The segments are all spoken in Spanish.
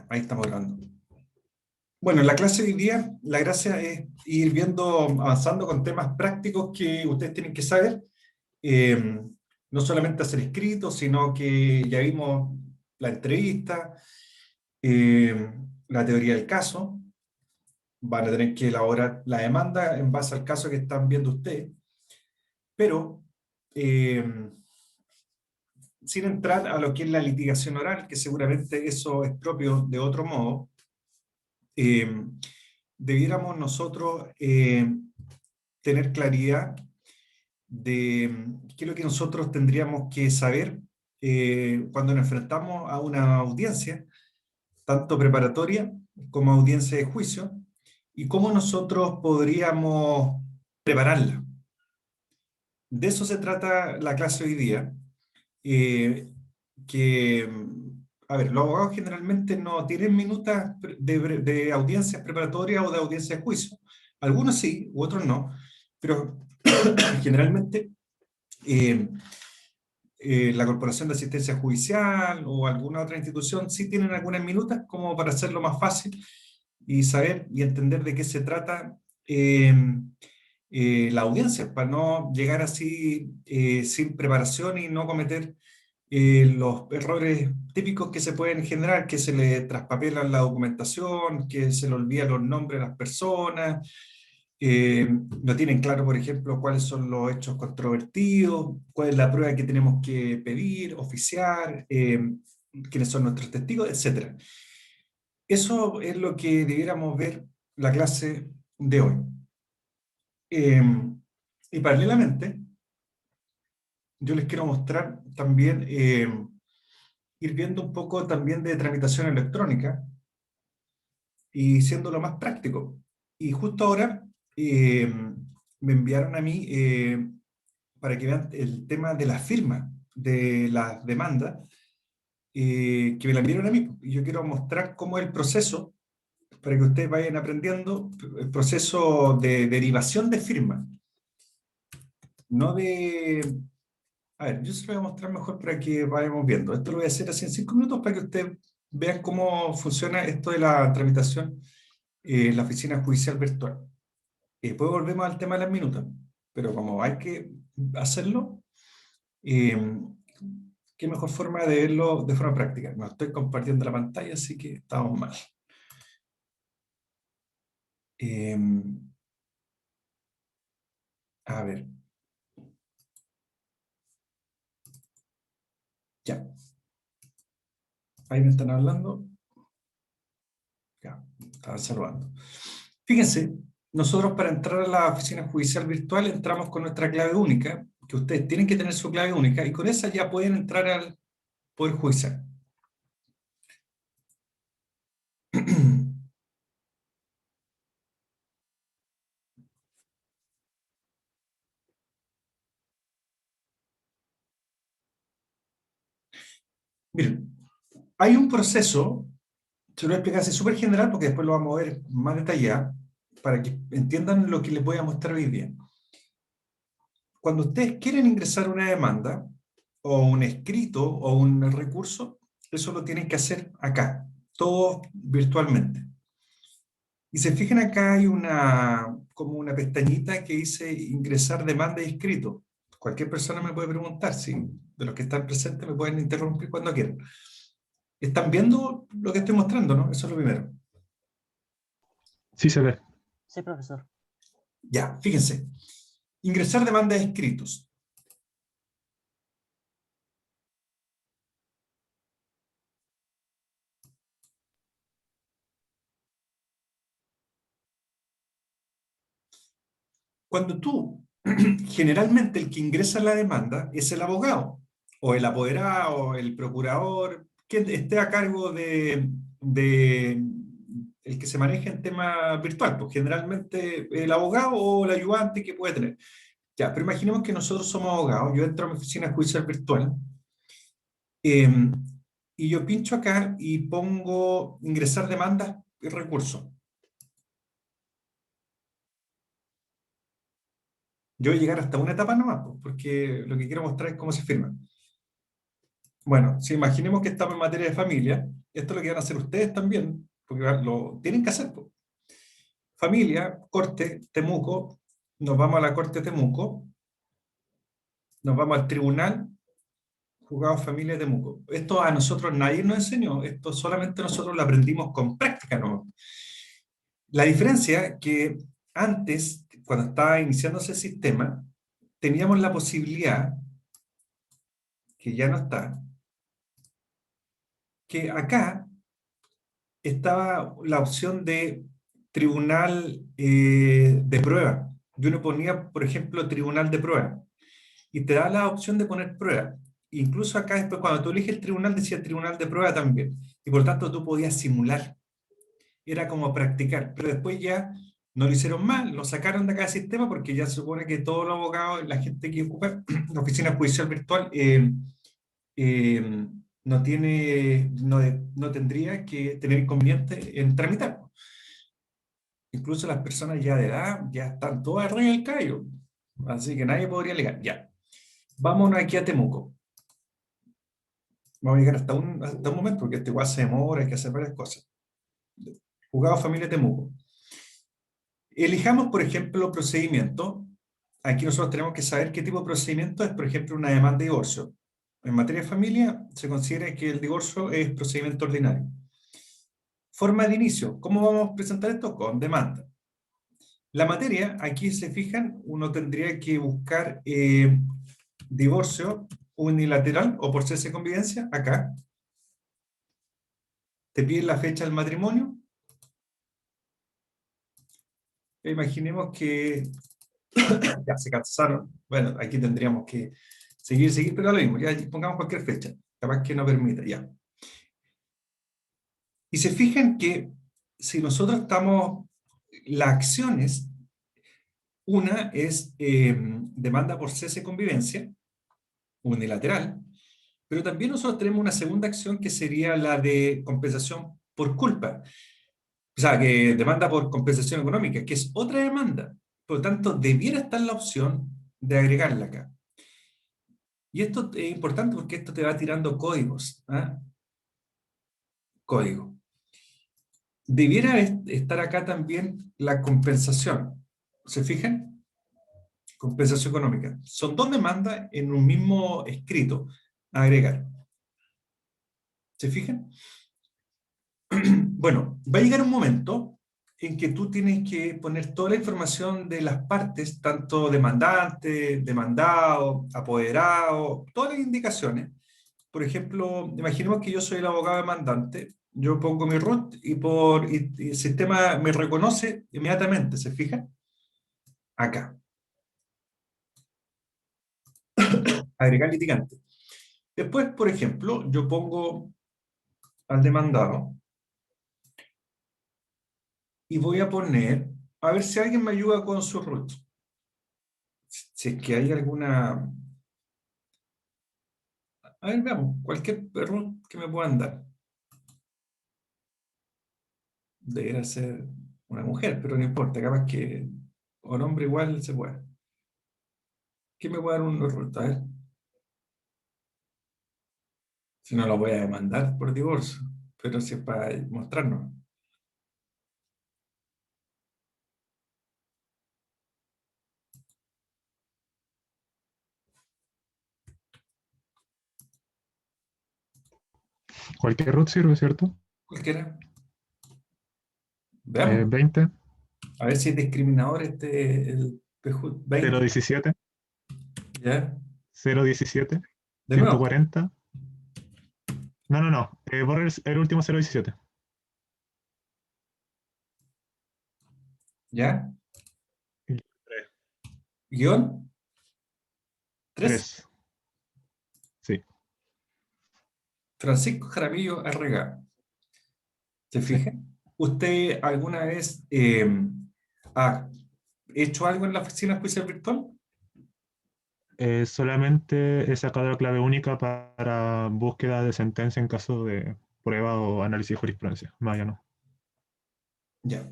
Ya, ahí estamos grabando. Bueno, en la clase de hoy día, la gracia es ir viendo, avanzando con temas prácticos que ustedes tienen que saber. Eh, no solamente hacer escritos, sino que ya vimos la entrevista, eh, la teoría del caso. Van a tener que elaborar la demanda en base al caso que están viendo ustedes. Pero, eh, sin entrar a lo que es la litigación oral, que seguramente eso es propio de otro modo, eh, debiéramos nosotros tener claridad de qué es lo que nosotros tendríamos que saber cuando nos enfrentamos a una audiencia, tanto preparatoria como audiencia de juicio, y cómo nosotros podríamos prepararla. De eso se trata la clase hoy día, eh, que, a ver, los abogados generalmente no tienen minutas de audiencias preparatorias o de audiencias de juicio. Algunos sí, u otros no, pero generalmente eh, la Corporación de Asistencia Judicial o alguna otra institución sí tienen algunas minutas como para hacerlo más fácil y saber y entender de qué se trata la audiencia, para no llegar así sin preparación y no cometer los errores típicos que se pueden generar, que se le traspapelan la documentación, que se le olvidan los nombres de las personas, no tienen claro, por ejemplo, cuáles son los hechos controvertidos, cuál es la prueba que tenemos que pedir, oficiar, quiénes son nuestros testigos, etc. Eso es lo que debiéramos ver la clase de hoy. Y paralelamente, yo les quiero mostrar también, ir viendo un poco también de tramitación electrónica y siendo lo más práctico. Y justo ahora me enviaron a mí para que vean el tema de la firma de la demanda, que me la enviaron a mí. Y yo quiero mostrar cómo es el proceso, para que ustedes vayan aprendiendo, el proceso de derivación de firma. No de... A ver, yo se lo voy a mostrar mejor para que vayamos viendo. Esto lo voy a hacer así en 5 minutos para que ustedes vean cómo funciona esto de la tramitación en la oficina judicial virtual. Después volvemos al tema de las minutas, pero como hay que hacerlo, eh, qué mejor forma de verlo de forma práctica. No estoy compartiendo la pantalla, así que estamos mal. Eh, a ver, ya. Ahí me están hablando. Ya, estaban saludando. Fíjense, nosotros para entrar a la oficina judicial virtual entramos con nuestra clave única, que ustedes tienen que tener su clave única, y con esa ya pueden entrar al Poder Judicial. Miren, hay un proceso, se lo voy a explicar así súper general porque después lo vamos a ver más detallado, para que entiendan lo que les voy a mostrar hoy día. Cuando ustedes quieren ingresar una demanda, o un escrito, o un recurso, eso lo tienen que hacer acá, todo virtualmente. Y se fijan acá hay como una pestañita que dice ingresar demanda y escrito. Cualquier persona me puede preguntar, si de los que están presentes me pueden interrumpir cuando quieran. ¿Están viendo lo que estoy mostrando, no? Eso es lo primero. Sí se ve. Sí, profesor. Ya, fíjense. Ingresar demandas de escritos. Cuando tú, generalmente el que ingresa la demanda es el abogado, o el apoderado, el procurador, que esté a cargo de el que se maneja en tema virtual, pues generalmente el abogado o el ayudante que puede tener. Ya, pero imaginemos que nosotros somos abogados, yo entro a mi oficina judicial virtual, eh, y yo pincho acá y pongo ingresar demandas y recursos. Yo voy a llegar hasta una etapa nomás, pues, porque lo que quiero mostrar es cómo se firma. Bueno, si imaginemos que estamos en materia de familia, esto es lo que van a hacer ustedes también, porque lo tienen que hacer, po. Familia, corte, Temuco, nos vamos a la corte de Temuco, nos vamos al tribunal, juzgado familia de Temuco. Esto a nosotros nadie nos enseñó, esto solamente nosotros lo aprendimos con práctica, ¿no? La diferencia que antes, cuando estaba iniciándose el sistema, teníamos la posibilidad, que ya no está, que acá estaba la opción de tribunal de prueba. Y uno ponía, por ejemplo, tribunal de prueba. Y te da la opción de poner prueba. Incluso acá después, cuando tú eliges el tribunal, decía tribunal de prueba también. Y por tanto tú podías simular. Era como practicar. Pero después ya no lo hicieron mal, lo sacaron de acá del sistema porque ya se supone que todos los abogados, la gente que ocupa la oficina judicial virtual, eh, no tiene, no tendría que tener inconveniente en tramitar. Incluso las personas ya de edad ya están todas arriba del callo. Así que nadie podría alegar. Ya. Vámonos aquí a Temuco. Vamos a llegar hasta un momento, porque este igual se demora, hay que hacer varias cosas. Juzgado Familia Temuco. Elijamos, por ejemplo, procedimiento. Aquí nosotros tenemos que saber qué tipo de procedimiento es, por ejemplo, una demanda de divorcio. En materia de familia, se considera que el divorcio es procedimiento ordinario. Forma de inicio. ¿Cómo vamos a presentar esto? Con demanda. La materia, aquí se fijan, uno tendría que buscar divorcio unilateral o por cese de convivencia, acá. Te piden la fecha del matrimonio. Imaginemos que ya se casaron. Bueno, aquí tendríamos que seguir, pero lo mismo, ya pongamos cualquier fecha, capaz que no permita, ya. Y se fijan que si nosotros estamos, las acciones, una es demanda por cese de convivencia, unilateral, pero también nosotros tenemos una segunda acción que sería la de compensación por culpa. O sea, que demanda por compensación económica, que es otra demanda. Por lo tanto, debiera estar la opción de agregarla acá. Y esto es importante porque esto te va tirando códigos. ¿Ah? Código. Debiera estar acá también la compensación. ¿Se fijan? Compensación económica. Son dos demandas en un mismo escrito. Agregar. ¿Se fijan? Bueno, va a llegar un momento en que tú tienes que poner toda la información de las partes, tanto demandante, demandado, apoderado, todas las indicaciones. Por ejemplo, imaginemos que yo soy el abogado demandante, yo pongo mi root y el sistema me reconoce inmediatamente, ¿se fijan? Acá, agregar litigante. Después, por ejemplo, yo pongo al demandado y voy a poner, a ver si alguien me ayuda con su root. Si es que hay alguna... A ver, veamos, cualquier root que me puedan dar. Debería ser una mujer, pero no importa, capaz que o hombre igual se puede. ¿Quién me puede dar un root? A ver. Si no lo voy a demandar por divorcio, pero si es para mostrarnos. Cualquier root sirve, ¿cierto? Cualquiera. Veamos. 20, A ver si es discriminador el PJ 20. 017, ¿Ya? 017, De nuevo. 140. No, no, no. Borra el último 017. ¿Ya? 3. Guión 3. 3. Sí, Francisco Jaramillo Arrega. ¿Se sí. fija? ¿Usted alguna vez ha hecho algo en la oficina judicial virtual? Solamente he sacado la clave única para búsqueda de sentencia en caso de prueba o análisis de jurisprudencia. Más ya no. Ya.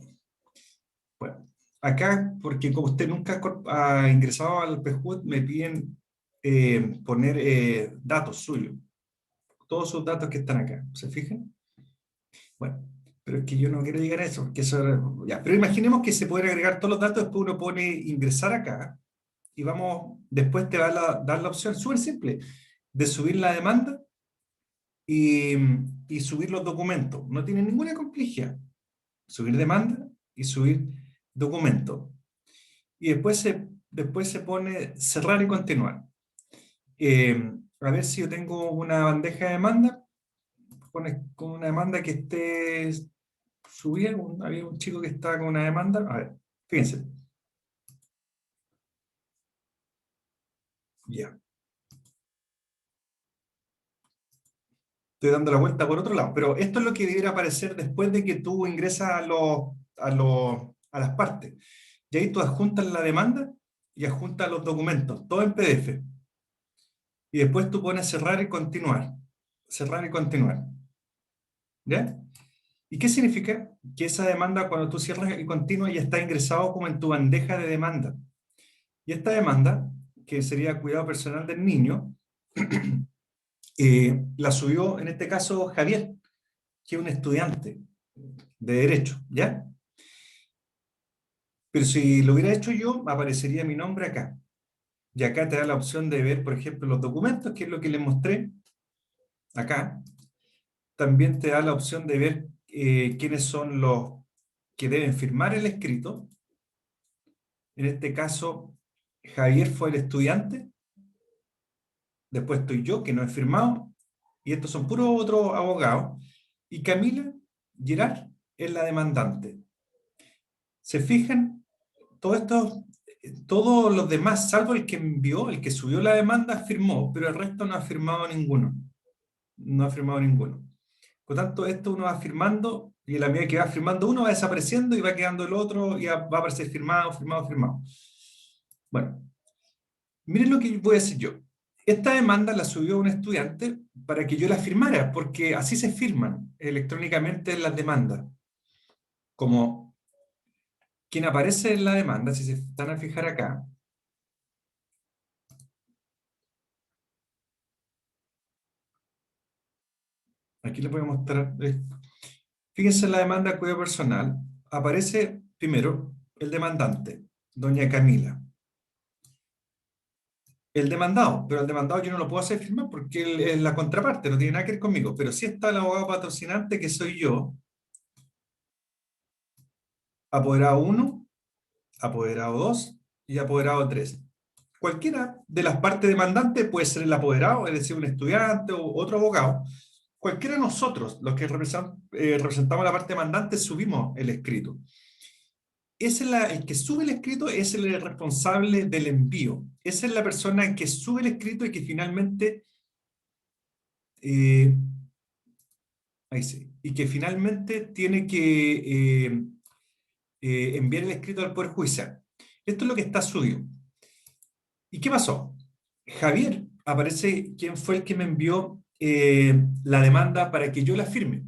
Bueno, acá, porque como usted nunca ha ingresado al PJUD, me piden poner datos suyos. Todos sus datos que están acá. ¿Se fijan? Bueno, pero es que yo no quiero llegar a eso, porque eso ya. Pero imaginemos que se pueden agregar todos los datos, después uno pone ingresar acá, y vamos, después te va a dar la opción súper simple, de subir la demanda y, y subir los documentos. No tiene ninguna complejidad. Subir demanda y subir documentos. Y después se pone cerrar y continuar. A ver si yo tengo una bandeja de demanda con una demanda que esté subida. Había un chico que estaba con una demanda. A ver, fíjense. Ya. Estoy dando la vuelta por otro lado. Pero esto es lo que debiera aparecer después de que tú ingresas a las partes. Y ahí tú adjuntas la demanda y adjuntas los documentos, todo en PDF. Y después tú pones cerrar y continuar. Cerrar y continuar. ¿Ya? ¿Y qué significa? Que esa demanda, cuando tú cierras y continúa, ya está ingresado como en tu bandeja de demanda. Y esta demanda, que sería cuidado personal del niño, la subió en este caso Javier, que es un estudiante de Derecho, ¿ya? Pero si lo hubiera hecho yo, aparecería mi nombre acá. Y acá te da la opción de ver, por ejemplo, los documentos, que es lo que les mostré acá. También te da la opción de ver quiénes son los que deben firmar el escrito. En este caso, Javier fue el estudiante, después estoy yo, que no he firmado, y estos son puros otros abogados, y Camila Girard es la demandante. ¿Se fijan? Todo esto, todos los demás, salvo el que envió, el que subió la demanda, firmó, pero el resto no ha firmado ninguno. No ha firmado ninguno. Por tanto, esto uno va firmando, y en la medida que va firmando uno va desapareciendo y va quedando el otro, y va a aparecer firmado, firmado, firmado. Bueno, miren lo que voy a decir yo. Esta demanda la subió un estudiante para que yo la firmara, porque así se firman electrónicamente las demandas. Como quien aparece en la demanda, si se están a fijar acá, aquí les voy a mostrar. Fíjense en la demanda de cuidado personal, aparece primero el demandante, doña Camila. El demandado, pero el demandado yo no lo puedo hacer firmar porque él es la contraparte, no tiene nada que ver conmigo, pero sí está el abogado patrocinante que soy yo, apoderado 1, apoderado 2 y apoderado 3. Cualquiera de las partes demandantes puede ser el apoderado, es decir, un estudiante o otro abogado. Cualquiera de nosotros, los que representamos la parte demandante, subimos el escrito. El que sube el escrito es el responsable del envío. Esa es la persona que sube el escrito y que finalmente, eh, ahí sí, y que finalmente tiene que enviar el escrito al Poder Judicial. Esto es lo que está subido. ¿Y qué pasó? Javier, aparece quién fue el que me envió la demanda para que yo la firme.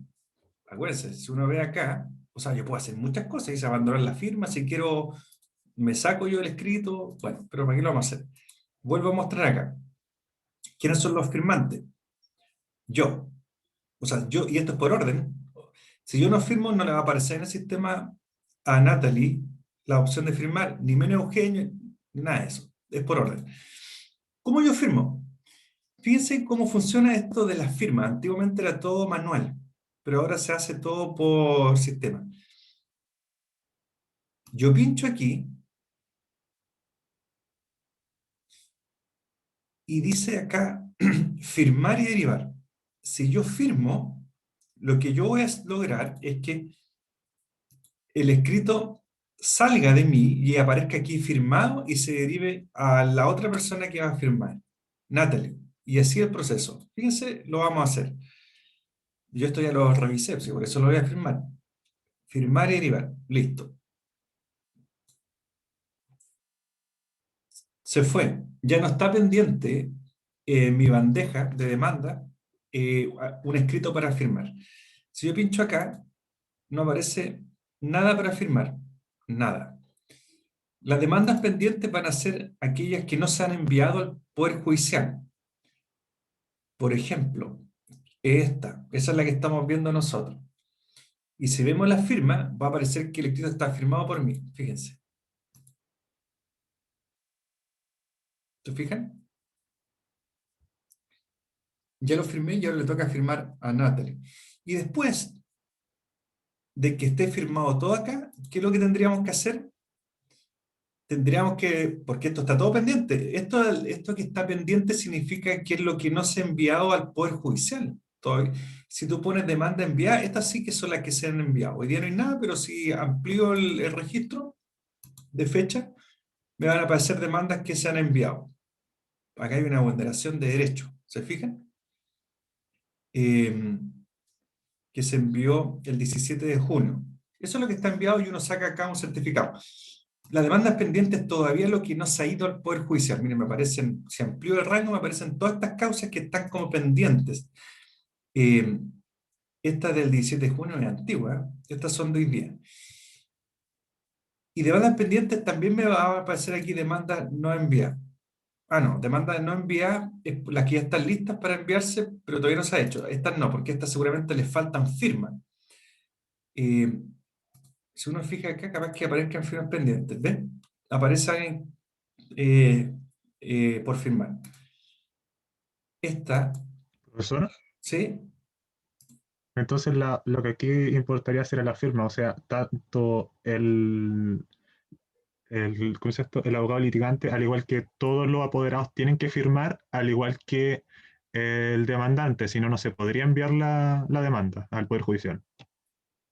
Acuérdense, si uno ve acá, o sea, yo puedo hacer muchas cosas, dice abandonar la firma, si quiero me saco yo el escrito, bueno, pero ¿para qué lo vamos a hacer? Vuelvo a mostrar acá. ¿Quiénes son los firmantes? Yo. O sea, yo, y esto es por orden. Si yo no firmo, no le va a aparecer en el sistema a Natalie la opción de firmar, ni menos Eugenio, ni nada de eso. Es por orden. ¿Cómo yo firmo? Fíjense cómo funciona esto de las firmas. Antiguamente era todo manual, pero ahora se hace todo por sistema. Yo pincho aquí y dice acá firmar y derivar. Si yo firmo, lo que yo voy a lograr es que el escrito salga de mí y aparezca aquí firmado y se derive a la otra persona que va a firmar, Natalie. Y así el proceso. Fíjense, lo vamos a hacer. Yo esto ya lo revisé, por eso lo voy a firmar. Firmar y derivar. Listo. Se fue. Ya no está pendiente en mi bandeja de demanda un escrito para firmar. Si yo pincho acá, no aparece nada para firmar. Nada. Las demandas pendientes van a ser aquellas que no se han enviado al Poder Judicial. Por ejemplo, esa es la que estamos viendo nosotros. Y si vemos la firma, va a aparecer que el escrito está firmado por mí. Fíjense. ¿Se fijan? Ya lo firmé y ahora le toca firmar a Natalie. Y después de que esté firmado todo acá, ¿qué es lo que tendríamos que hacer? Tendríamos que, porque esto está todo pendiente, esto que está pendiente significa que es lo que no se ha enviado al Poder Judicial. Si tú pones demanda enviada, estas sí que son las que se han enviado. Hoy día no hay nada, pero si amplío el registro de fecha, me van a aparecer demandas que se han enviado. Acá hay una vulneración de derechos, ¿se fijan? Eh, que se envió el 17 de junio. Eso es lo que está enviado y uno saca acá un certificado. Las demandas pendientes todavía lo que no se ha ido al Poder Judicial. Miren, me aparecen, si amplío el rango, me aparecen todas estas causas que están como pendientes. Eh, esta del 17 de junio es antigua, ¿eh? Estas son de hoy día. Y demandas pendientes también me va a aparecer aquí demandas no enviadas. Ah, no, demandas no enviadas, las que ya están listas para enviarse, pero todavía no se ha hecho. Estas no, porque estas seguramente les faltan firmas. Eh, si uno fija acá, capaz que aparezcan firmas pendientes. ¿Ven? Aparecen eh, por firmar. Esta, Profesor, ¿sí? entonces lo que aquí importaría sería la firma, o sea, tanto ¿cómo es esto? El abogado litigante, al igual que todos los apoderados, tienen que firmar, al igual que el demandante, si no, no se podría enviar la demanda al Poder Judicial.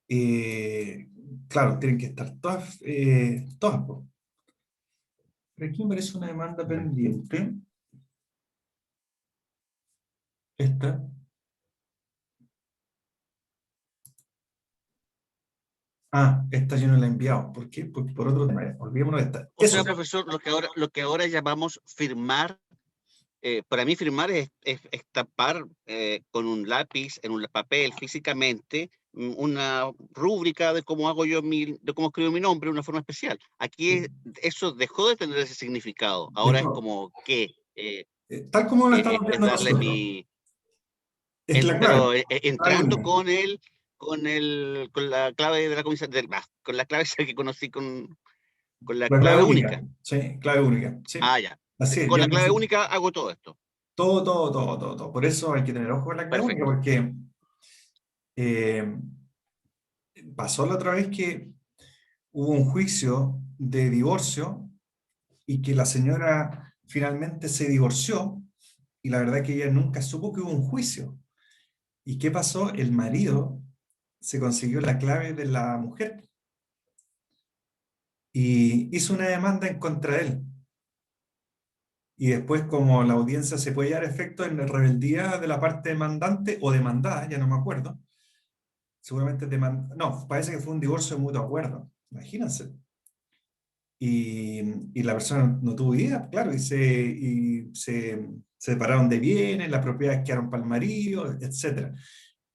Eh, claro, tienen que estar todas, todas, po. Pero aquí me parece una demanda Ya. pendiente. Esta. Ah, esta yo no la he enviado. ¿Por qué? Porque por otro tema. Olvidémonos de esta. O Eso. sea, profesor, lo que ahora llamamos firmar, para mí firmar es tapar con un lápiz en un papel físicamente una rúbrica de cómo hago yo de cómo escribo mi nombre de una forma especial. Aquí eso dejó de tener ese significado. Ahora es Dejó. como que Tal como lo estamos es viendo darle nosotros. mi, Es la clave. pero Clave entrando única. con la clave de la comisión, con la clave que conocí con la La clave clave única. única. Sí, clave única. Sí. Ah, ya. Así es. Con Yo la clave necesito única hago todo esto. todo, todo, todo, todo, todo. Por eso hay que tener ojo con la clave única, Perfecto. porque eh, pasó la otra vez que hubo un juicio de divorcio y que la señora finalmente se divorció y la verdad que ella nunca supo que hubo un juicio. ¿Y qué pasó? El marido se consiguió la clave de la mujer y hizo una demanda en contra de él. Y después, como la audiencia se puede llevar efecto en la rebeldía de la parte demandante o demandada, ya no me acuerdo, seguramente no, parece que fue un divorcio de mutuo acuerdo, imagínense. Y, y la persona no tuvo idea, claro, se separaron de bienes, las propiedades quedaron para el marido, etc.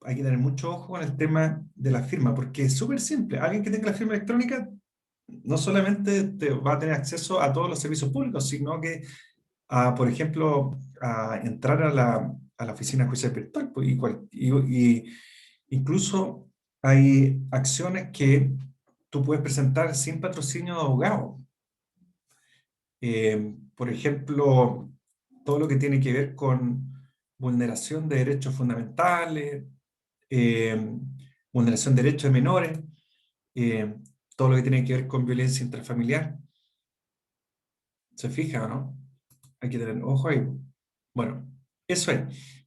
Hay que tener mucho ojo con el tema de la firma, porque es súper simple. Alguien que tenga la firma electrónica no solamente te va a tener acceso a todos los servicios públicos, sino que, por ejemplo, a entrar a la oficina judicial virtual, pues, incluso hay acciones que tú puedes presentar sin patrocinio de abogado. Por ejemplo, todo lo que tiene que ver con vulneración de derechos fundamentales, eh, vulneración de derechos de menores, eh, todo lo que tiene que ver con violencia intrafamiliar. ¿Se fija, o no? Hay que tener ojo ahí. Bueno, eso es.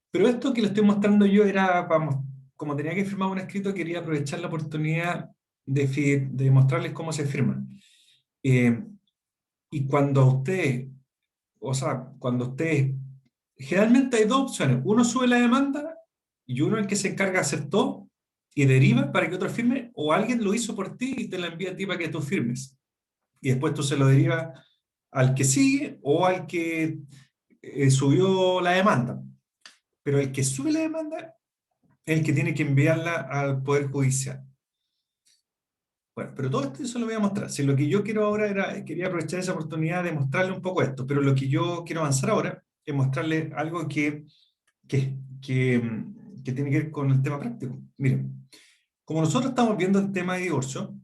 Pero esto que le estoy mostrando yo era, vamos, como tenía que firmar un escrito, quería aprovechar la oportunidad de mostrarles cómo se firma. Eh, y cuando usted, o sea, cuando usted, generalmente hay dos opciones. Uno sube la demanda y uno es el que se encarga de hacer todo y deriva para que otro firme, o alguien lo hizo por ti y te la envía a ti para que tú firmes. Y después tú se lo derivas al que sigue o al que subió la demanda. Pero el que sube la demanda es el que tiene que enviarla al Poder Judicial. Bueno, pero todo esto eso lo voy a mostrar. Si lo que yo quiero ahora era, quería aprovechar esa oportunidad de mostrarle un poco esto, pero lo que yo quiero avanzar ahora es mostrarle algo que tiene que ver con el tema práctico. Miren, Como nosotros estamos viendo el tema de divorcio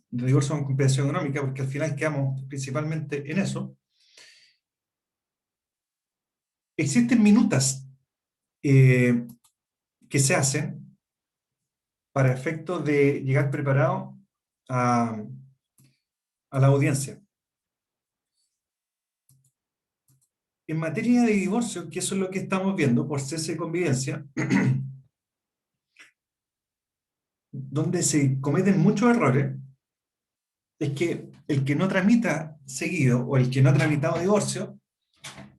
con compensación económica, porque al final quedamos principalmente en eso, existen minutas que se hacen para efectos de llegar preparado a la audiencia. En materia de divorcio, que eso es lo que estamos viendo por cese de convivencia, donde se cometen muchos errores, es que el que no tramita seguido o el que no ha tramitado divorcio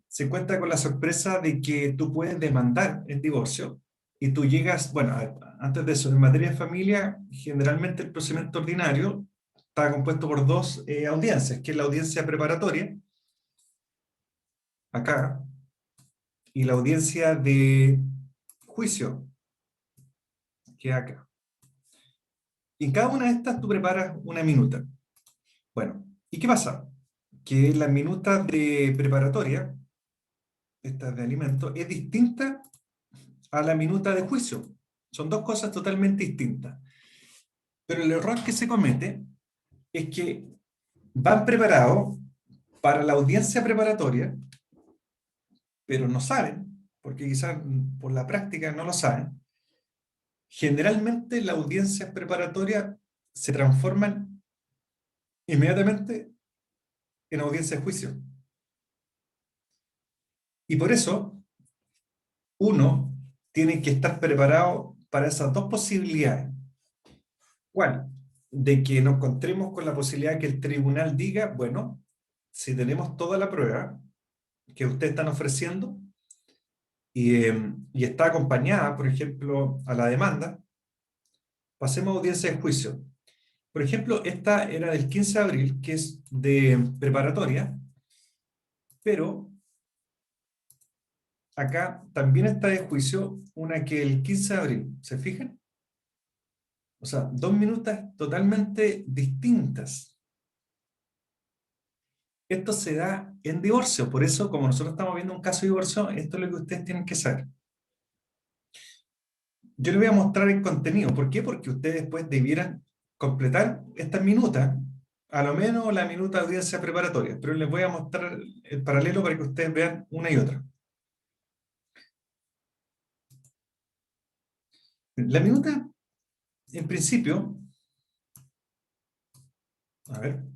se encuentra con la sorpresa de que tú puedes demandar el divorcio y tú llegas, bueno, antes de eso, en materia de familia, generalmente el procedimiento ordinario está compuesto por dos audiencias, que es la audiencia preparatoria, acá, y la audiencia de juicio, que es acá. Y en cada una de estas tú preparas una minuta. Bueno, ¿y qué pasa? Que la minuta de preparatoria, esta de alimentos, es distinta a la minuta de juicio. Son dos cosas totalmente distintas. Pero el error que se comete es que van preparados para la audiencia preparatoria, pero no saben, porque quizás por la práctica no lo saben. Generalmente las audiencias preparatorias se transforman inmediatamente en audiencia de juicio. Y por eso uno tiene que estar preparado para esas dos posibilidades. ¿Cuál? De que nos encontremos con la posibilidad que el tribunal diga, bueno, si tenemos toda la prueba que ustedes están ofreciendo y está acompañada, por ejemplo, a la demanda, pasemos a audiencia de juicio. Por ejemplo, esta era del 15 de abril, que es de preparatoria, pero acá también está de juicio una que el 15 de abril, ¿se fijan? O sea, dos minutas totalmente distintas. Esto se da en divorcio, por eso, como nosotros estamos viendo un caso de divorcio, esto es lo que ustedes tienen que saber. Yo les voy a mostrar el contenido. ¿Por qué? Porque ustedes después debieran completar estas minutas, a lo menos la minuta de audiencia preparatoria, pero les voy a mostrar el paralelo para que ustedes vean una y otra. La minuta, en principio, a ver,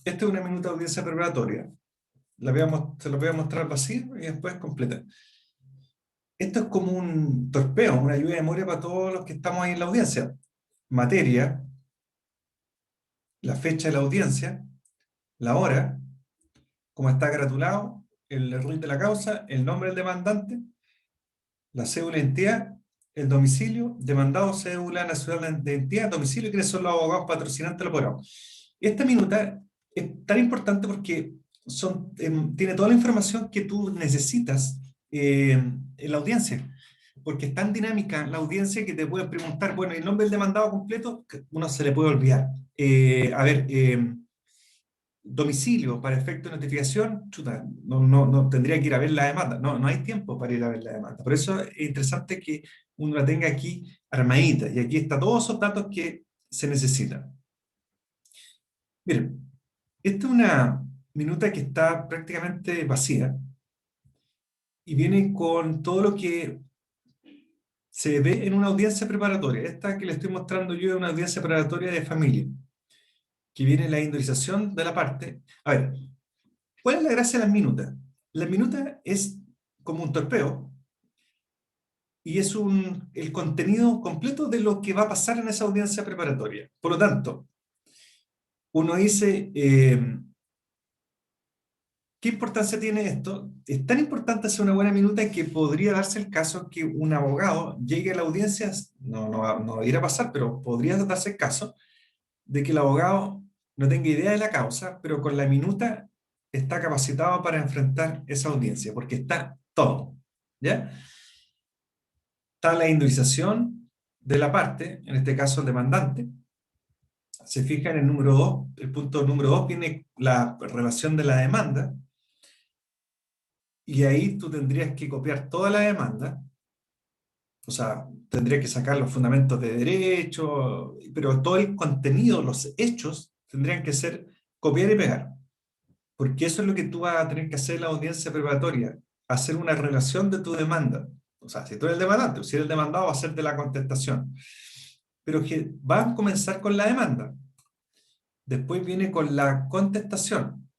esta es una minuta de audiencia preparatoria. Se la voy a mostrar vacía y después completa. Esto es como un torpeo, una lluvia de memoria para todos los que estamos ahí en la audiencia. Materia, la fecha de la audiencia, la hora, cómo está gratulado, el RIT de la causa, el nombre del demandante, la cédula de identidad, el domicilio, demandado, cédula nacional de identidad, domicilio, y quiénes son los abogados patrocinantes del apurado. Esta minuta es tan importante porque tiene toda la información que tú necesitas en la audiencia, porque es tan dinámica la audiencia que te puede preguntar, bueno, el nombre del demandado completo, que uno se le puede olvidar. Domicilio para efecto de notificación, chuta, no tendría que ir a ver la demanda, no hay tiempo para ir a ver la demanda. Por eso es interesante que uno la tenga aquí armadita, y aquí están todos esos datos que se necesitan. Miren, esta es una minuta que está prácticamente vacía, y viene con todo lo que se ve en una audiencia preparatoria. Esta que le estoy mostrando yo es una audiencia preparatoria de familia, que viene la indemnización de la parte. A ver, ¿cuál es la gracia de las minutas? La minuta es como un torpeo, y es el contenido completo de lo que va a pasar en esa audiencia preparatoria. Por lo tanto, uno dice, ¿qué importancia tiene esto? Es tan importante hacer una buena minuta que podría darse el caso que un abogado llegue a la audiencia, no va a ir a pasar, pero podría darse el caso de que el abogado no tenga idea de la causa, pero con la minuta está capacitado para enfrentar esa audiencia, porque está todo, ¿ya? Está la indemnización de la parte, en este caso el demandante. Se fija en el número 2, el punto número 2 viene la relación de la demanda, y ahí tú tendrías que copiar toda la demanda, O sea, tendría que sacar los fundamentos de derecho, pero todo el contenido, los hechos, tendrían que ser copiar y pegar. Porque eso es lo que tú vas a tener que hacer en la audiencia preparatoria, hacer una relación de tu demanda. O sea, si tú eres el demandante, o si eres el demandado, va a ser de la contestación. Pero que vas a comenzar con la demanda. Después viene con la contestación.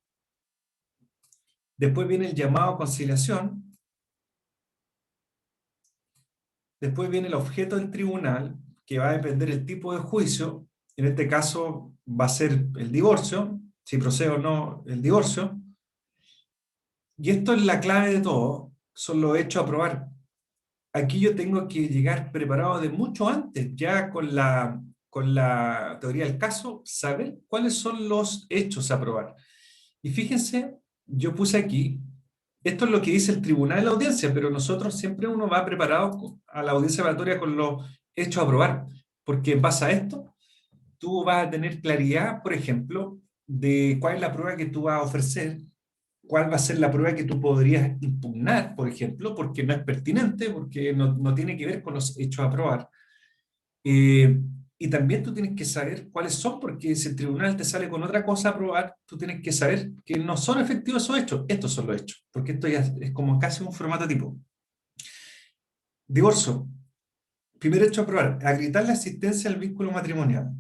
Después viene el llamado a conciliación. Después viene el objeto del tribunal, que va a depender del tipo de juicio. En este caso va a ser el divorcio, si procede o no el divorcio. Y esto es la clave de todo, son los hechos a probar. Aquí yo tengo que llegar preparado de mucho antes, ya con la teoría del caso, saber cuáles son los hechos a probar. Y fíjense, yo puse aquí, esto es lo que dice el tribunal de la audiencia, pero nosotros siempre uno va preparado a la audiencia preparatoria con los hechos a probar, porque en base a esto, tú vas a tener claridad, por ejemplo, de cuál es la prueba que tú vas a ofrecer, cuál va a ser la prueba que tú podrías impugnar, por ejemplo, porque no es pertinente, porque no tiene que ver con los hechos a probar. Y también tú tienes que saber cuáles son, porque si el tribunal te sale con otra cosa a probar, tú tienes que saber que no son efectivos esos hechos. Estos son los hechos, porque esto ya es como casi un formato tipo. Divorcio. Primer hecho a probar, acreditar la existencia del vínculo matrimonial.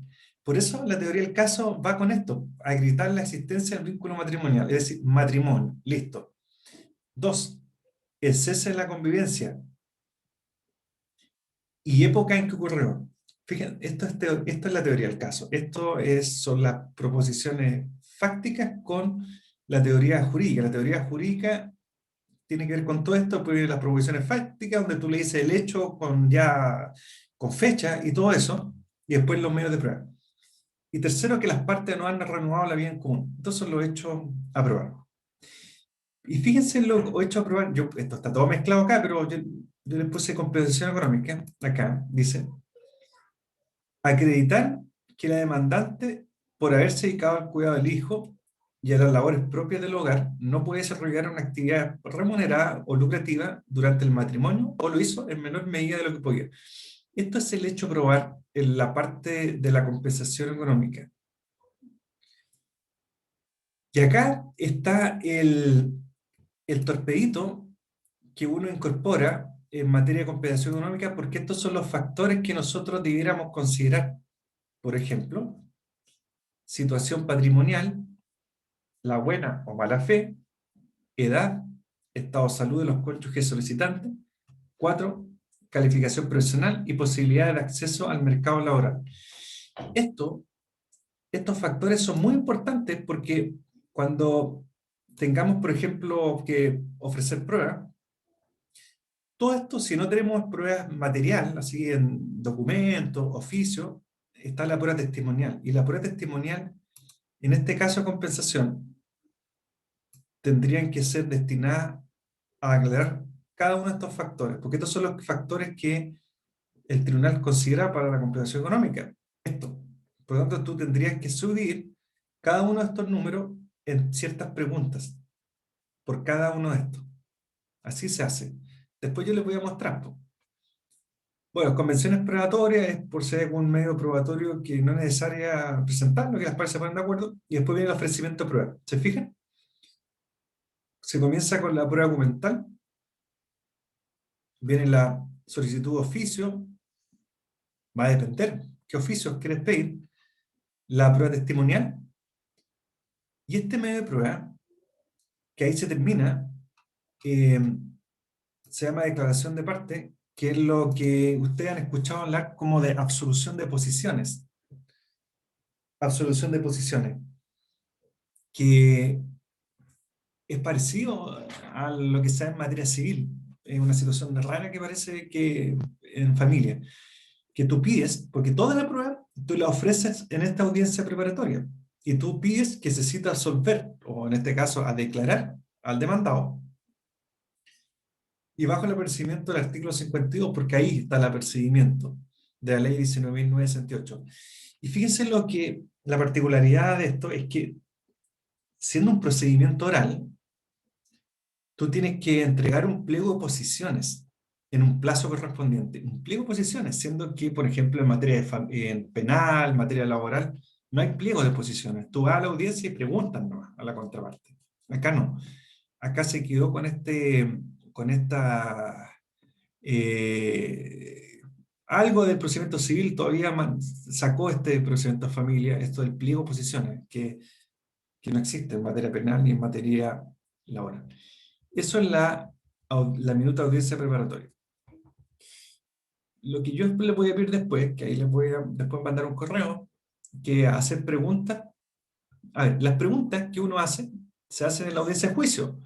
Por eso la teoría del caso va con esto, acreditar la existencia del vínculo matrimonial, es decir, matrimonio, listo. 2, el cese de la convivencia y época en que ocurrió. Fíjense, esto es la teoría del caso. Son las proposiciones fácticas con la teoría jurídica. La teoría jurídica tiene que ver con todo esto, pues las proposiciones fácticas, donde tú le dices el hecho con fecha y todo eso, y después los medios de prueba. Y tercero, que las partes no han renovado la vida en común. Estos son los hechos a probar. Y fíjense en los hechos a probar. Esto está todo mezclado acá, pero yo les puse compensación económica. Acá dice: acreditar que la demandante, por haberse dedicado al cuidado del hijo y a las labores propias del hogar, no puede desarrollar una actividad remunerada o lucrativa durante el matrimonio, o lo hizo en menor medida de lo que podía. Esto es el hecho a probar en la parte de la compensación económica. Y acá está el torpedito que uno incorpora en materia de compensación económica, porque estos son los factores que nosotros debiéramos considerar. Por ejemplo, situación patrimonial, la buena o mala fe, edad, estado de salud de los cónyuges solicitantes. 4, calificación profesional y posibilidades de acceso al mercado laboral. Estos factores son muy importantes porque cuando tengamos, por ejemplo, que ofrecer pruebas, todo esto, si no tenemos pruebas material, así en documentos, oficios, está la prueba testimonial. Y la prueba testimonial, en este caso de compensación, tendrían que ser destinadas a aclarar cada uno de estos factores, porque estos son los factores que el tribunal considera para la compensación económica. Por lo tanto, tú tendrías que subir cada uno de estos números en ciertas preguntas, por cada uno de estos. Así se hace. Después yo les voy a mostrar. Bueno, convenciones probatorias es por ser un medio probatorio que no es necesaria presentarlo, que las partes se ponen de acuerdo, y después viene el ofrecimiento de prueba. ¿Se fijan? Se comienza con la prueba documental, viene la solicitud de oficio, va a depender qué oficios quieres pedir, la prueba testimonial, y este medio de prueba, que ahí se termina, se llama declaración de parte, que es lo que ustedes han escuchado hablar como de absolución de posiciones. Absolución de posiciones, que es parecido a lo que se da en materia civil. Es una situación rara que parece que en familia, que tú pides, porque toda la prueba tú la ofreces en esta audiencia preparatoria, y tú pides que se cita a absolver, o en este caso a declarar al demandado, y bajo el apercibimiento del artículo 52, porque ahí está el apercibimiento de la ley 19.968. Y fíjense la particularidad de esto es que, siendo un procedimiento oral, tú tienes que entregar un pliego de posiciones en un plazo correspondiente. Un pliego de posiciones, siendo que, por ejemplo, en materia en penal, en materia laboral, no hay pliego de posiciones. Tú vas a la audiencia y preguntas nomás a la contraparte. Acá no. Acá se quedó con esta algo del procedimiento civil, todavía sacó este procedimiento de familia, esto del pliego de posiciones, que no existe en materia penal ni en materia laboral. Eso es la minuta de audiencia preparatoria. Lo que yo le voy a pedir después, que ahí les voy a después mandar un correo, que hacer preguntas. A ver, las preguntas que uno hace, se hacen en la audiencia de juicio,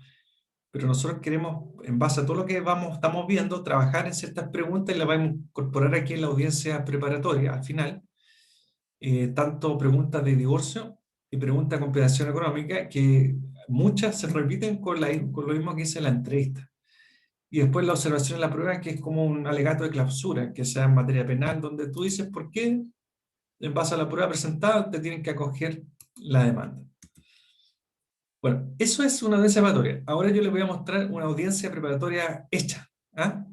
pero nosotros queremos, en base a todo lo que estamos viendo, trabajar en ciertas preguntas y las vamos a incorporar aquí en la audiencia preparatoria, al final, tanto preguntas de divorcio y preguntas de compensación económica, que muchas se repiten con lo mismo que hice en la entrevista. Y después la observación en la prueba, que es como un alegato de clausura, que sea en materia penal, donde tú dices por qué, en base a la prueba presentada, te tienen que acoger la demanda. Bueno, eso es una audiencia preparatoria. Ahora yo les voy a mostrar una audiencia preparatoria hecha. ¿Ah?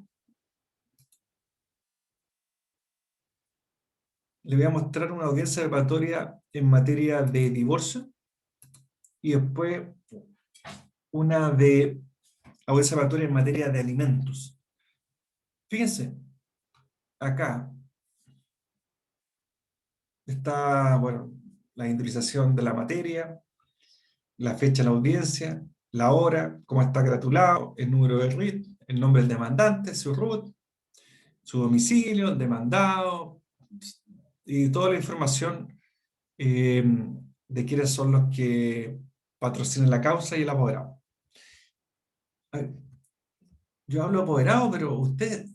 Les voy a mostrar una audiencia preparatoria en materia de divorcio y después una de audiencia preparatoria en materia de alimentos. Fíjense, acá está, bueno, la individualización de la materia, la fecha de la audiencia, la hora, cómo está gratulado, el número de RIT, el nombre del demandante, su RUT, su domicilio, el demandado, y toda la información de quiénes son los que patrocinan la causa y el apoderado. A ver, yo hablo apoderado, pero ustedes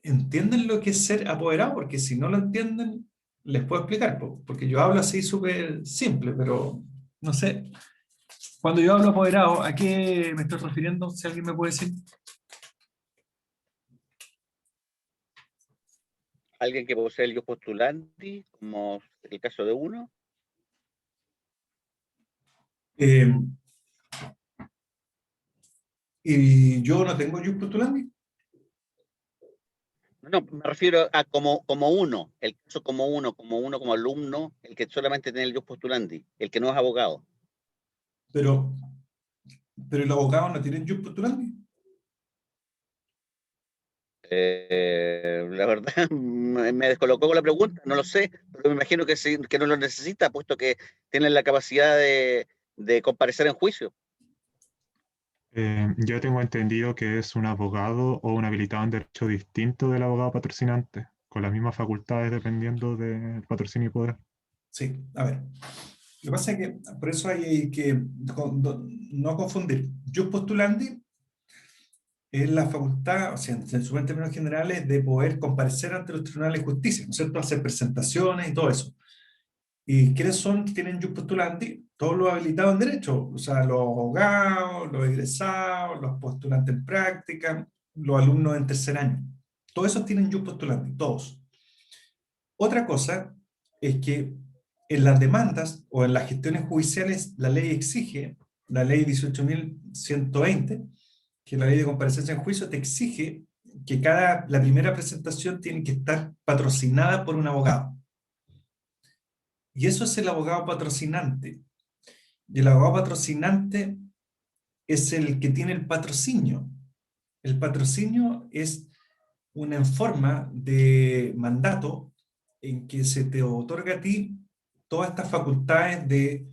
entienden lo que es ser apoderado, porque si no lo entienden, les puedo explicar, porque yo hablo así súper simple, pero no sé. Cuando yo hablo apoderado, ¿a qué me estoy refiriendo? Si alguien me puede decir. Alguien que posee el ius postulandi, como el caso de uno. Y yo no tengo ius postulandi. No, me refiero a como uno, el caso como uno como alumno, el que solamente tiene el ius postulandi, el que no es abogado. Pero el abogado no tiene ius postulandi. La verdad me descolocó con la pregunta, no lo sé, pero me imagino que, sí, que no lo necesita, puesto que tiene la capacidad de comparecer en juicio. Yo tengo entendido que es un abogado o un habilitado en derecho distinto del abogado patrocinante, con las mismas facultades dependiendo del patrocinio y poder. Sí, a ver. Lo que pasa es que por eso hay que no confundir. Ius postulandi es la facultad, o sea, en sus términos generales, de poder comparecer ante los tribunales de justicia, ¿no es cierto? Hacer presentaciones y todo eso. ¿Y quiénes son? Tienen ius postulandi, todos los habilitados en derecho, o sea, los abogados, los egresados, los postulantes en práctica, los alumnos en tercer año. Todos esos tienen ius postulandi, todos. Otra cosa es que en las demandas o en las gestiones judiciales la ley exige, la ley 18.120, que es la ley de comparecencia en juicio, te exige que la primera presentación tiene que estar patrocinada por un abogado. Y eso es el abogado patrocinante. Y el abogado patrocinante es el que tiene el patrocinio. El patrocinio es una forma de mandato en que se te otorga a ti todas estas facultades de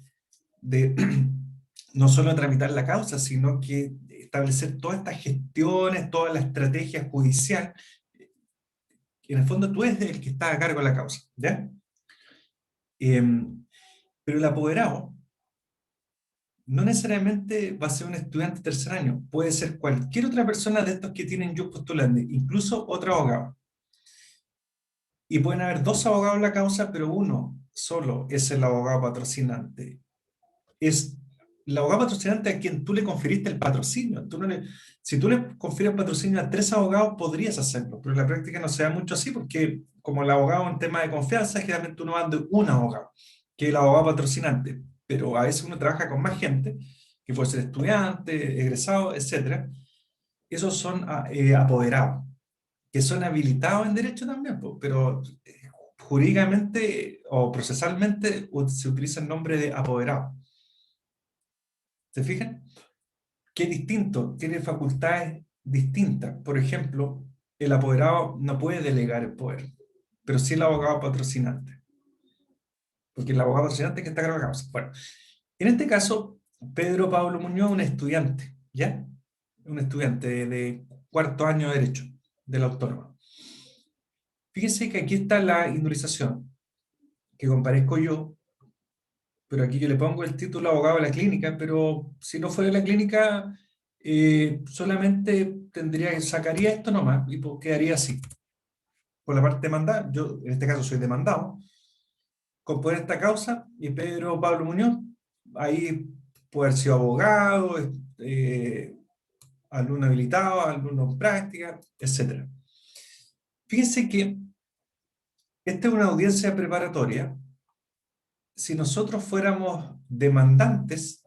no solo tramitar la causa, sino que establecer todas estas gestiones, toda la estrategia judicial. En el fondo tú eres el que está a cargo de la causa, ¿ya? Pero el apoderado no necesariamente va a ser un estudiante de tercer año, puede ser cualquier otra persona de estos que tienen ius postulandi, incluso otro abogado. Y pueden haber dos abogados en la causa, pero uno solo es el abogado patrocinante. Es el abogado patrocinante a quien tú le conferiste el patrocinio. Si tú le confieres patrocinio a 3 abogados, podrías hacerlo, pero en la práctica no se da mucho así, porque como el abogado en tema de confianza, generalmente uno va de un abogado, que es el abogado patrocinante, pero a veces uno trabaja con más gente, que puede ser estudiante, egresado, etc. Esos son apoderados. que son habilitados en derecho también, po, pero jurídicamente o procesalmente se utiliza el nombre de apoderado. ¿Se fijan? ¿Qué distinto? Tiene facultades distintas. Por ejemplo, el apoderado no puede delegar el poder, pero sí el abogado patrocinante. Porque el abogado patrocinante es que está a cargo de la causa. Bueno, en este caso, Pedro Pablo Muñoz, un estudiante, ¿ya? Un estudiante de cuarto año de Derecho de la Autónoma. Fíjense que aquí está la indultación, que comparezco yo, pero aquí yo le pongo el título abogado de la clínica, pero si no fuera de la clínica, solamente sacaría esto nomás y pues quedaría así. Por la parte demandada, yo en este caso soy demandado, componer esta causa y Pedro Pablo Muñoz, ahí puede haber sido abogado, alumno habilitado, alumno en práctica, etc. Fíjense que esta es una audiencia preparatoria. Si nosotros fuéramos demandantes,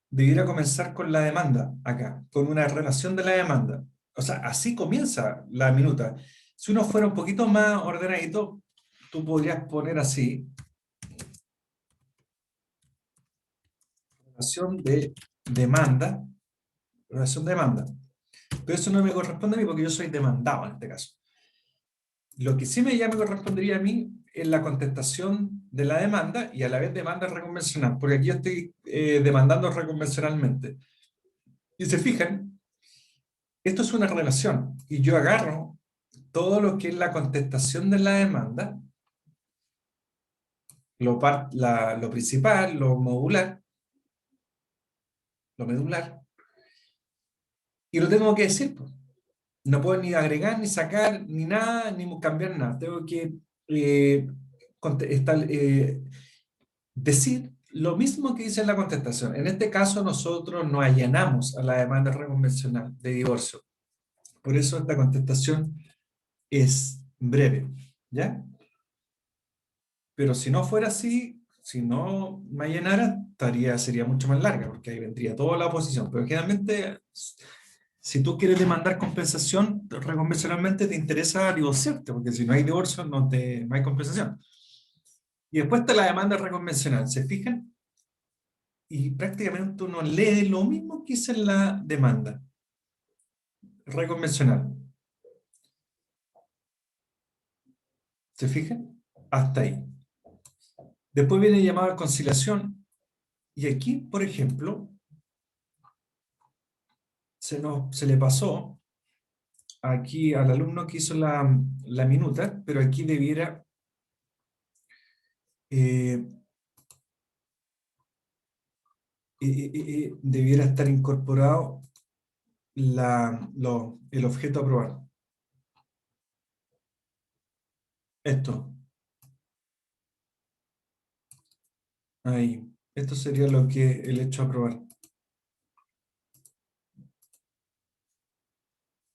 debiera comenzar con la demanda acá, con una relación de la demanda. O sea, así comienza la minuta. Si uno fuera un poquito más ordenadito, tú podrías poner así, relación de demanda, relación de demanda. Pero eso no me corresponde a mí porque yo soy demandado en este caso. Lo que sí me correspondería a mí es la contestación de la demanda y a la vez demanda reconvencional, porque aquí yo estoy demandando reconvencionalmente. Y se fijan, esto es una relación y yo agarro todo lo que es la contestación de la demanda, lo principal, lo modular, lo medular, y lo tengo que decir, pues. No puedo ni agregar, ni sacar, ni nada, ni cambiar nada. Tengo que decir lo mismo que dice en la contestación. En este caso, nosotros no allanamos a la demanda reconvencional de divorcio. Por eso esta contestación es breve, ¿ya? Pero si no fuera así, si no me allanara, sería mucho más larga, porque ahí vendría toda la oposición. Pero generalmente, si tú quieres demandar compensación, reconvencionalmente te interesa divorciarte, porque si no hay divorcio, no hay compensación. Y después está la demanda reconvencional, ¿se fijan? Y prácticamente uno lee lo mismo que dice en la demanda reconvencional. ¿Se fijan? Hasta ahí. Después viene llamado a conciliación, y aquí, por ejemplo, se le pasó aquí al alumno que hizo la minuta, pero aquí debiera debiera estar incorporado el objeto a probar. Esto. Ahí. Esto sería lo que el hecho a probar.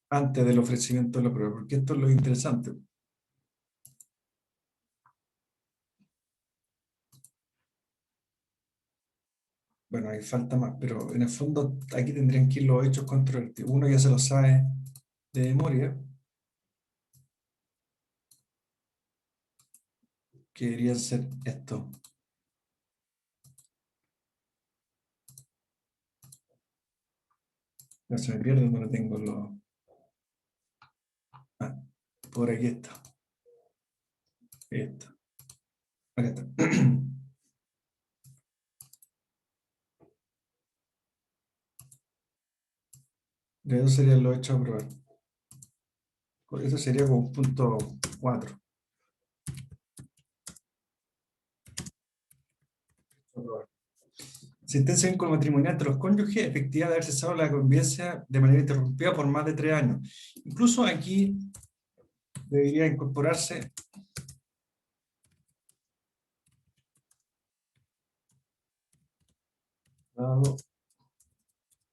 Antes del ofrecimiento de la prueba, porque esto es lo interesante. Bueno, ahí falta más, pero en el fondo aquí tendrían que ir los hechos controvertidos. Uno ya se lo sabe de memoria, que deberían ser esto. Ya se me pierde, no lo tengo por aquí está. Esto. Acá está. De eso serían los hechos a probar. Eso sería como punto 4. Sentencia en matrimonial entre los cónyuges, efectividad de haber cesado la convivencia de manera interrumpida por más de 3 años. Incluso aquí debería incorporarse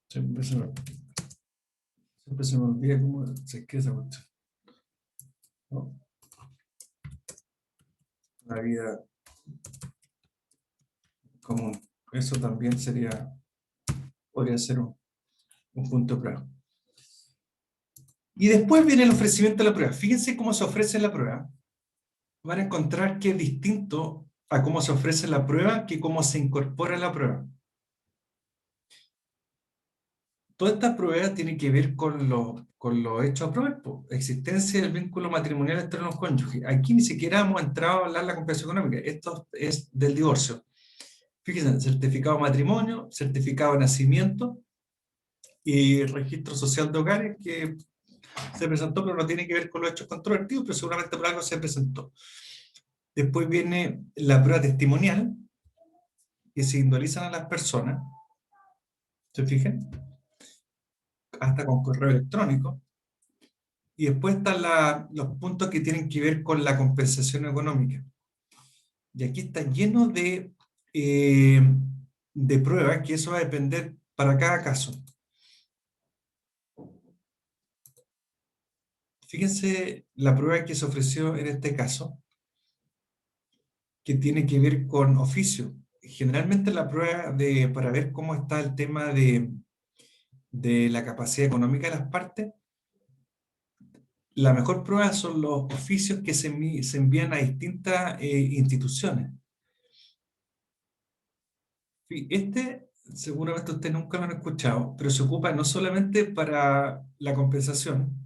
siempre se me olvida cómo se escribe esa cuestión. ¿No? La vida común. Eso también podría ser un punto claro. Y después viene el ofrecimiento de la prueba. Fíjense cómo se ofrece la prueba. Van a encontrar que es distinto a cómo se ofrece la prueba que cómo se incorpora la prueba. Toda esta prueba tiene que ver con los hechos a probar, po. Existencia del vínculo matrimonial entre los cónyuges. Aquí ni siquiera hemos entrado a hablar de la compensación económica. Esto es del divorcio. Fíjense, certificado de matrimonio, certificado de nacimiento y registro social de hogares que se presentó, pero no tiene que ver con los hechos controvertidos, pero seguramente por algo se presentó. Después viene la prueba testimonial, que se individualizan a las personas. ¿Se fijan? Hasta con correo electrónico. Y después están los puntos que tienen que ver con la compensación económica. Y aquí está lleno de pruebas, que eso va a depender para cada caso. Fíjense la prueba que se ofreció en este caso, que tiene que ver con oficio. Generalmente la prueba para ver cómo está el tema de la capacidad económica de las partes, la mejor prueba son los oficios que se envían a distintas instituciones. Seguramente ustedes nunca lo han escuchado, pero se ocupa no solamente para la compensación,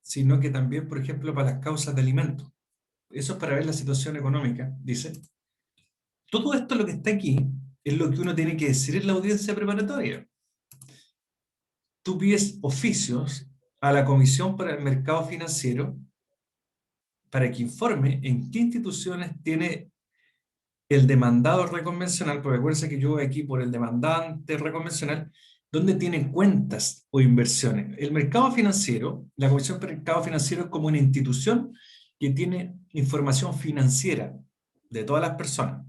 sino que también, por ejemplo, para las causas de alimentos. Eso es para ver la situación económica, dice. Todo esto lo que está aquí es lo que uno tiene que decir en la audiencia preparatoria. Tú pides oficios a la Comisión para el Mercado Financiero para que informe en qué instituciones tiene el demandado reconvencional, porque acuérdense que yo voy aquí por el demandante reconvencional, donde tiene cuentas o inversiones. El mercado financiero, la Comisión para el Mercado Financiero es como una institución que tiene información financiera de todas las personas.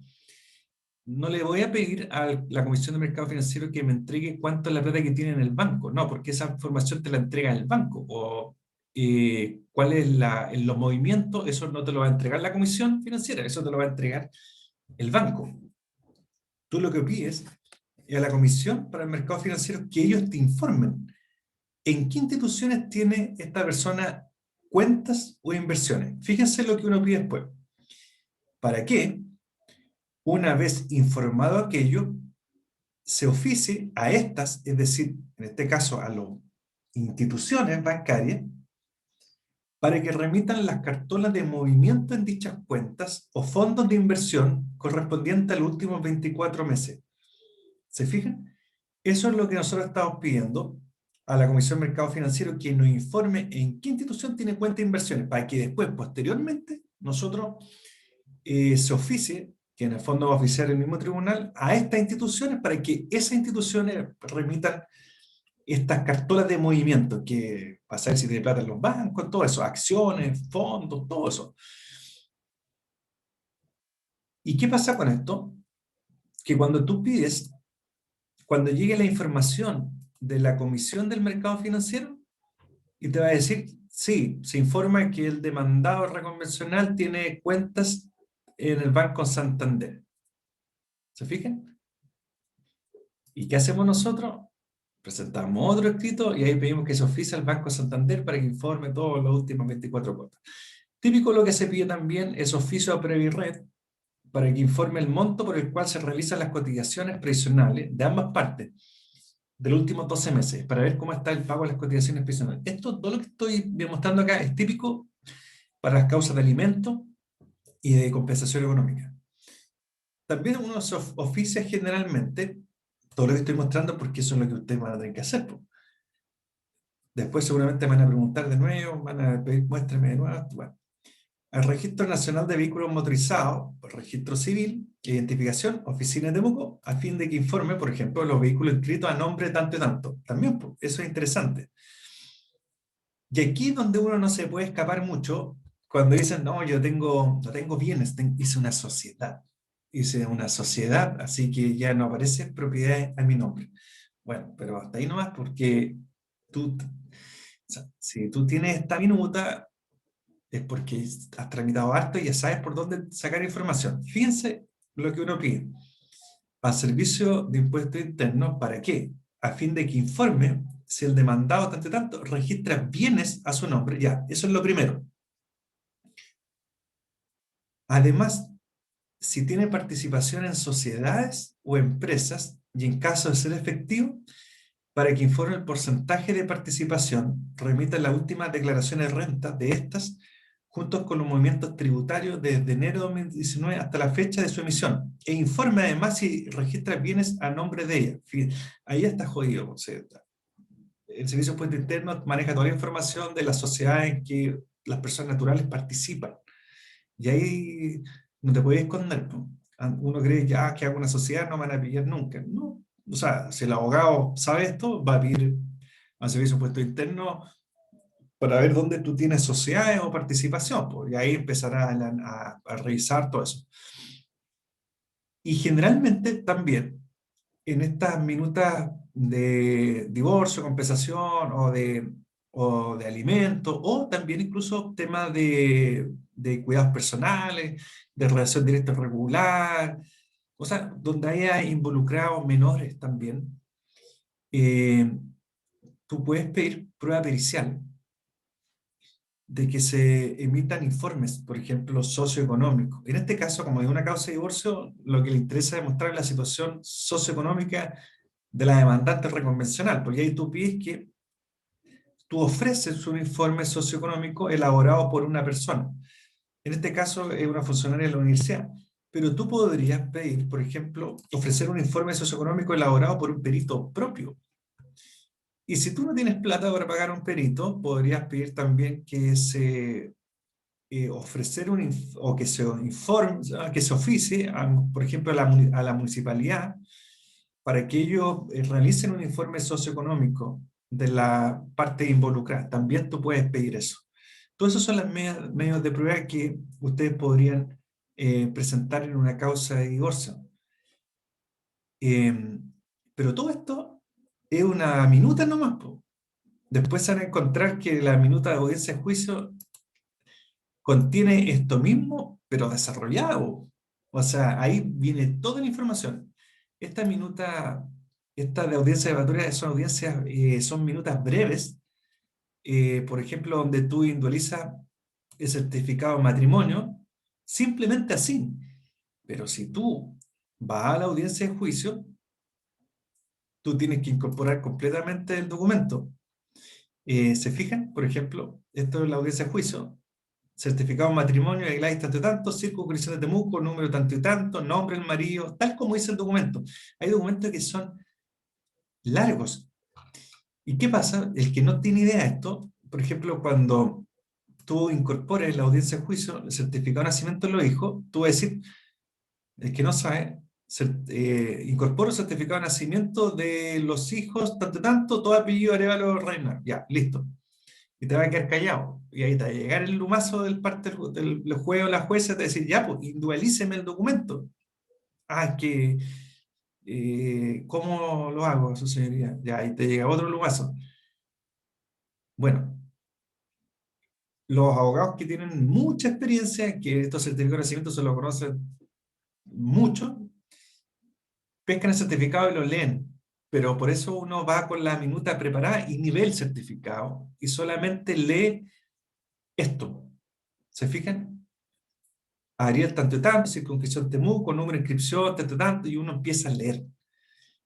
No le voy a pedir a la Comisión de Mercado Financiero que me entregue cuánto es la plata que tiene en el banco, no, porque esa información te la entrega el banco, o cuál es los movimientos, eso no te lo va a entregar la Comisión Financiera, eso te lo va a entregar el banco. Tú lo que pides a la Comisión para el Mercado Financiero que ellos te informen en qué instituciones tiene esta persona cuentas o inversiones. Fíjense lo que uno pide después. ¿Para qué? Una vez informado aquello, se oficie a estas, es decir, en este caso a las instituciones bancarias, para que remitan las cartolas de movimiento en dichas cuentas o fondos de inversión correspondientes a los últimos 24 meses. ¿Se fijan? Eso es lo que nosotros estamos pidiendo a la Comisión de Mercado Financiero, que nos informe en qué institución tiene cuenta de inversiones, para que después, posteriormente, nosotros se oficie, que en el fondo va a oficiar el mismo tribunal, a estas instituciones para que esas instituciones remitan estas cartolas de movimiento, que para saber si tiene plata en los bancos, todo eso, acciones, fondos, todo eso. ¿Y qué pasa con esto? Que cuando tú pides, cuando llegue la información de la Comisión del Mercado Financiero, y te va a decir, sí, se informa que el demandado reconvencional tiene cuentas en el Banco Santander. ¿Se fijan? ¿Y qué hacemos nosotros? Presentamos otro escrito y ahí pedimos que se oficie al Banco Santander para que informe todos los últimos 24 cuotas. Típico lo que se pide también es oficio a Previred para que informe el monto por el cual se realizan las cotizaciones previsionales de ambas partes de los últimos 12 meses, para ver cómo está el pago de las cotizaciones previsionales. Esto, todo lo que estoy demostrando acá, es típico para las causas de alimentos y de compensación económica. También uno se oficia generalmente, todo lo que estoy mostrando, porque eso es lo que ustedes van a tener que hacer. Después seguramente van a preguntar de nuevo, van a pedir, muéstrame de nuevo. Bueno, al Registro Nacional de Vehículos Motorizados, Registro Civil, Identificación, Oficina de Temuco, a fin de que informe, por ejemplo, los vehículos inscritos a nombre tanto y tanto. También, pues, eso es interesante. Y aquí es donde uno no se puede escapar mucho, cuando dicen, no, yo no tengo bienes, hice una sociedad. Hice una sociedad, así que ya no aparece propiedad a mi nombre. Bueno, pero hasta ahí nomás, porque o sea, si tú tienes esta minuta, es porque has tramitado harto y ya sabes por dónde sacar información. Fíjense lo que uno pide. Al Servicio de Impuestos Internos, ¿para qué? A fin de que informe si el demandado tanto y tanto registra bienes a su nombre, ya, eso es lo primero. Además, si tiene participación en sociedades o empresas, y en caso de ser efectivo, para que informe el porcentaje de participación, remita la última declaración de renta de estas, juntos con los movimientos tributarios desde enero de 2019 hasta la fecha de su emisión, e informe además si registra bienes a nombre de ella. Ahí está jodido. O sea, el Servicio de Impuesto Interno maneja toda la información de las sociedades en que las personas naturales participan. Y ahí no te puedes esconder, ¿no? Uno cree ya que hago una sociedad no me van a pillar nunca. No. O sea, si el abogado sabe esto, va a pedir al Servicio de Impuesto Interno para ver dónde tú tienes sociedades o participación, pues, y ahí empezará a revisar todo eso. Y generalmente también, en estas minutas de divorcio, compensación o de alimento, o también incluso temas de cuidados personales, de relación directa regular, o sea, donde haya involucrados menores también, tú puedes pedir prueba pericial de que se emitan informes, por ejemplo, socioeconómicos. En este caso, como es una causa de divorcio, lo que le interesa es demostrar la situación socioeconómica de la demandante reconvencional, porque ahí tú pides que tú ofreces un informe socioeconómico elaborado por una persona. En este caso es una funcionaria de la universidad, pero tú podrías pedir, por ejemplo, ofrecer un informe socioeconómico elaborado por un perito propio. Y si tú no tienes plata para pagar un perito, podrías pedir también que se ofrecer o que se informe, que se oficie, por ejemplo, a la municipalidad, para que ellos realicen un informe socioeconómico de la parte involucrada. También tú puedes pedir eso. Todos esos son los medios de prueba que ustedes podrían presentar en una causa de divorcio. Pero todo esto es una minuta nomás, po. Después se van a encontrar que la minuta de audiencia de juicio contiene esto mismo, pero desarrollado. O sea, ahí viene toda la información. Esta minuta, esta de audiencia debatoria son audiencias, son minutas breves, por ejemplo, donde tú individualizas el certificado de matrimonio, simplemente así. Pero si tú vas a la audiencia de juicio, tú tienes que incorporar completamente el documento. ¿Se fijan? Por ejemplo, esto es la audiencia de juicio, certificado de matrimonio, Aguilar tanto y tanto, circunscripción de Temuco, número tanto y tanto, nombre del marido, tal como dice el documento. Hay documentos que son largos. ¿Y qué pasa? El que no tiene idea de esto, por ejemplo, cuando tú incorpores en la audiencia de juicio el certificado de nacimiento de los hijos, tú vas a decir, el que no sabe, incorporo el certificado de nacimiento de los hijos, tanto y tanto, todo apellido Arévalo Reina. Ya, listo. Y te va a quedar callado. Y ahí te va a llegar el lumazo del juez o la jueza, te va a decir, ya, pues, individualíceme el documento. Ah, que, ¿cómo lo hago, su señoría? Ya, ahí te llega otro lumazo. Bueno, los abogados que tienen mucha experiencia, que estos certificados de nacimiento se los conocen mucho, pescan el certificado y lo leen. Pero por eso uno va con la minuta preparada y nivel certificado y solamente lee esto. ¿Se fijan? Ariel tanto y tanto, circunscripción Temuco, número de inscripción, tanto y tanto, y uno empieza a leer.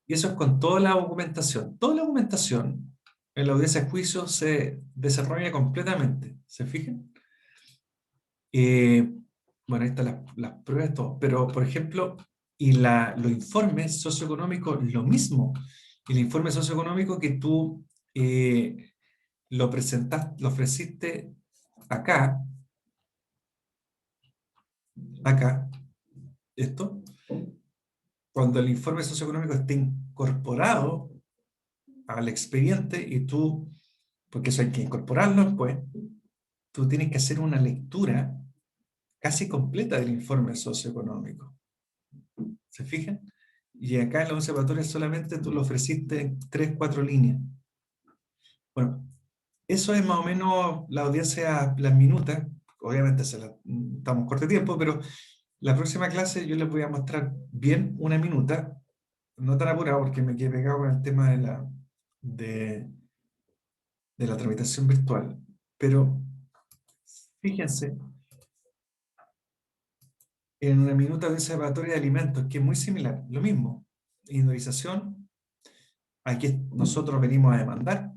Y eso es con toda la documentación. Toda la documentación en la audiencia de juicio se desarrolla completamente. ¿Se fijan? Bueno, ahí están las pruebas, todo. Pero, por ejemplo, y los informes socioeconómicos, lo mismo. El informe socioeconómico que tú lo presentaste, lo ofreciste acá, esto, cuando el informe socioeconómico esté incorporado al expediente y tú, porque eso hay que incorporarlo después, tú tienes que hacer una lectura casi completa del informe socioeconómico. ¿Se fijan? Y acá en la observatoria solamente tú lo ofreciste en 3, 4 líneas. Bueno, eso es más o menos la audiencia, las minutas. Obviamente estamos corto de tiempo, pero la próxima clase yo les voy a mostrar bien una minuta, no tan apurado porque me quedé pegado con el tema de de la tramitación virtual, pero fíjense en una minuta de observatorio de alimentos, que es muy similar, lo mismo, individualización, aquí nosotros venimos a demandar,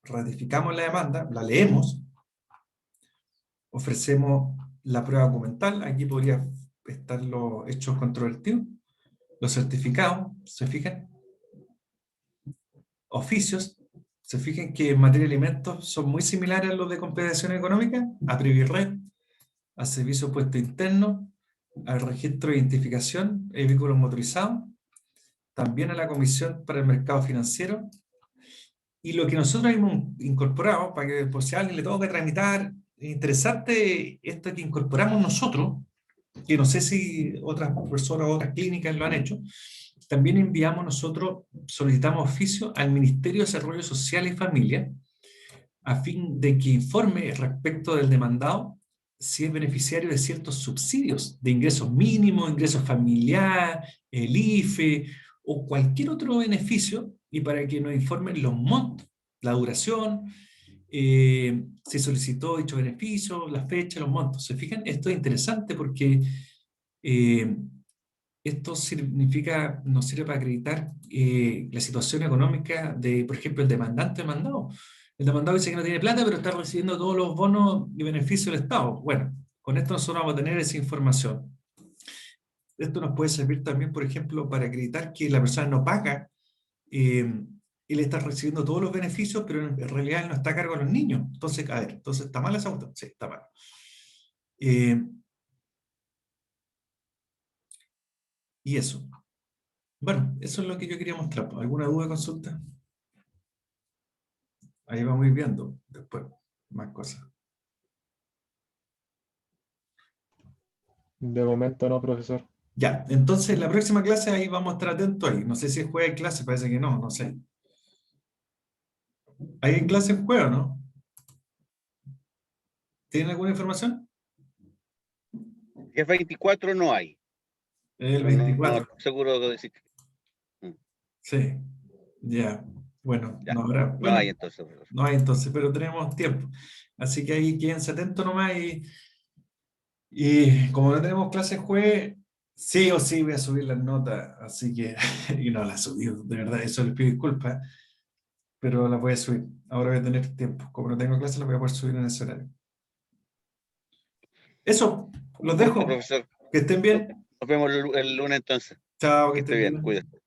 ratificamos la demanda, la leemos, ofrecemos la prueba documental, aquí podría estar los hechos controvertidos, los certificados, ¿se fijan? Oficios, ¿se fijan que en materia de alimentos son muy similares a los de compensación económica? A Privirred, a Servicio de Puesto Interno, al Registro de Identificación de Vehículos Motorizados, también a la Comisión para el Mercado Financiero, y lo que nosotros hemos incorporado, para que por si a alguien le toca tramitar, interesante esto que incorporamos nosotros, que no sé si otras personas o otras clínicas lo han hecho, también enviamos nosotros, solicitamos oficio al Ministerio de Desarrollo Social y Familia, a fin de que informe respecto del demandado si es beneficiario de ciertos subsidios, de ingresos mínimos, ingresos familiar, el IFE, o cualquier otro beneficio, y para que nos informen los montos, la duración, se solicitó dicho beneficio, la fecha, los montos. ¿Se fijan? Esto es interesante porque esto significa, nos sirve para acreditar la situación económica de, por ejemplo, el demandante demandado. El demandado dice que no tiene plata, pero está recibiendo todos los bonos y beneficios del Estado. Bueno, con esto nosotros vamos a tener esa información. Esto nos puede servir también, por ejemplo, para acreditar que la persona no paga, él está recibiendo todos los beneficios, pero en realidad él no está a cargo de los niños. Entonces, a ver, entonces, ¿está mal esa auto? Sí, está mal. Y eso. Bueno, eso es lo que yo quería mostrar. ¿Alguna duda, consulta? Ahí vamos a ir viendo después más cosas. De momento no, profesor. Ya, entonces la próxima clase ahí vamos a estar atentos ahí. No sé si es jueves en clase, parece que no, no sé. ¿Hay en clase en juego, no? ¿Tienen alguna información? El 24 no hay. El No, no 24. estoy seguro de decir. Sí, ya. Bueno, Ya, no habrá. no Bueno, hay entonces, profesor. no hay entonces, pero tenemos tiempo. Así que ahí quédense atentos nomás y como no tenemos clase en jueves, sí o sí voy a subir las notas, así que, y no las he subido, de verdad, eso les pido disculpas, pero las voy a subir. Ahora voy a tener tiempo. Como no tengo clase, las voy a poder subir en ese horario. Eso, los Un gusto, dejo. profesor. Que estén bien. Nos vemos el lunes entonces. Chao, que Que esté estén bien, bien. cuídate.